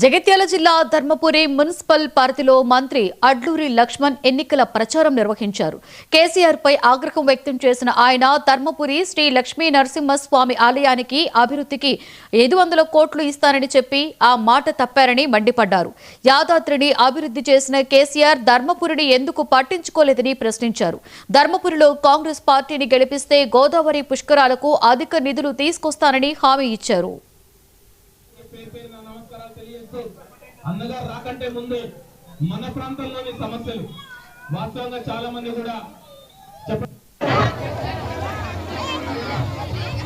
జగిత్యాల జిల్లా ధర్మపురి మున్సిపల్ పరిధిలో మంత్రి అడ్లూరి లక్ష్మణ్ ఎన్నికల ప్రచారం నిర్వహించారు. కేసీఆర్ పై ఆగ్రహం వ్యక్తం చేసిన ఆయన ధర్మపురి శ్రీ లక్ష్మీ నరసింహస్వామి ఆలయానికి అభివృద్ధికి 500 కోట్లు ఇస్తానని చెప్పి ఆ మాట తప్పారని మండిపడ్డారు. యాదాద్రిని అభివృద్ధి చేసిన కేసీఆర్ ధర్మపురిని ఎందుకు పట్టించుకోలేదని ప్రశ్నించారు. ధర్మపురిలో కాంగ్రెస్ పార్టీని గెలిపిస్తే గోదావరి పుష్కరాలకు అధిక నిధులు తీసుకొస్తానని హామీ ఇచ్చారు. అన్నగా రాకంటే ముందే మన ప్రాంతంలోని సమస్యలు వాస్తవంగా చాలా మంది కూడా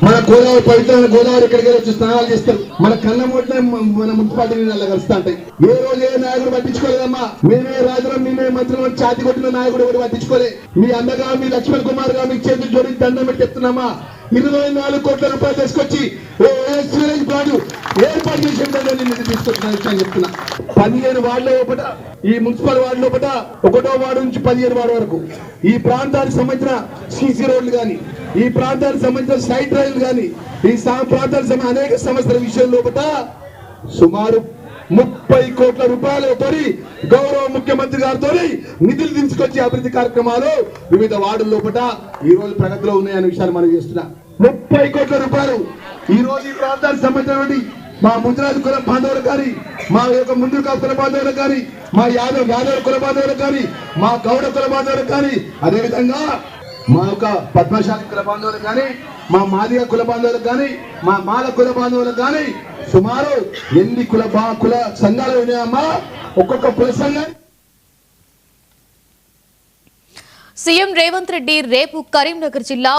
మన గోదావరి పవిత్రమైన గోదావరి ఇక్కడికి వచ్చి స్నానాలు చేస్తారు. మన కళ్ళ మొట్లే మన మున్సిపాలిటీ నీళ్ళు కలుస్తా ఉంటాయి. ఏ రోజు ఏ నాయకుడు పట్టించుకోలేదమ్మా. మేమే రాజులం మేమే మంత్రులు ఛాతి కొట్టిన నాయకుడు కూడా పట్టించుకోలే. మీ అన్నగా మీ లక్ష్మణ్ కుమార్ గా మీకు చేతులు జోడించి దండం పెట్టి చెప్తున్నామా. 24 కోట్ల రూపాయలు తీసుకొచ్చి ఏర్పాటు చేసే తీసుకొచ్చిన విషయాన్ని చెప్తున్నా. 15 వార్డుల లోపల ఈ మున్సిపల్ వార్డు లోపల 1వ వార్డు నుంచి 15 వార్డు వరకు ఈ ప్రాంతానికి సంబంధించిన సీసీ రోడ్లు గాని, ఈ ప్రాంతానికి సంబంధించిన సైడ్ రైళ్లు గాని, ఈ ప్రాంతానికి సంబంధించిన అనేక సమస్యల విషయం లోపల సుమారు 30 కోట్ల రూపాయలతో గౌరవ ముఖ్యమంత్రి గారితో నిధులు తీసుకొచ్చి అభివృద్ధి కార్యక్రమాలు వివిధ వార్డుల లోపల ఈ రోజు ప్రగతిలో ఉన్నాయనే విషయాన్ని మనం చేస్తున్నా. 30 కోట్ల రూపాయలు ఈ రోజు ఈ ప్రాంతానికి సంబంధించినటువంటి మా ముద్రాజు కుల బాంధవులు కానీ, మా యొక్క ముందు కుల బాంధవులు కానీ, మా యాదవ్ కుల బాంధవులు కానీ, మా గౌడ కుల బాంధవులు కానీ, అదేవిధంగా మా యొక్క పద్మశాలి కుల బాంధవులు కానీ, మా మాదిగ కుల బాంధవులు కానీ, మా మాల కుల బాంధవులు కానీ సుమారు 8 కుల సంఘాలు ఉన్నాయమ్మా. ఒక్కొక్క కుల సంఘం. సీఎం రేవంత్ రెడ్డి రేపు కరీంనగర్ జిల్లా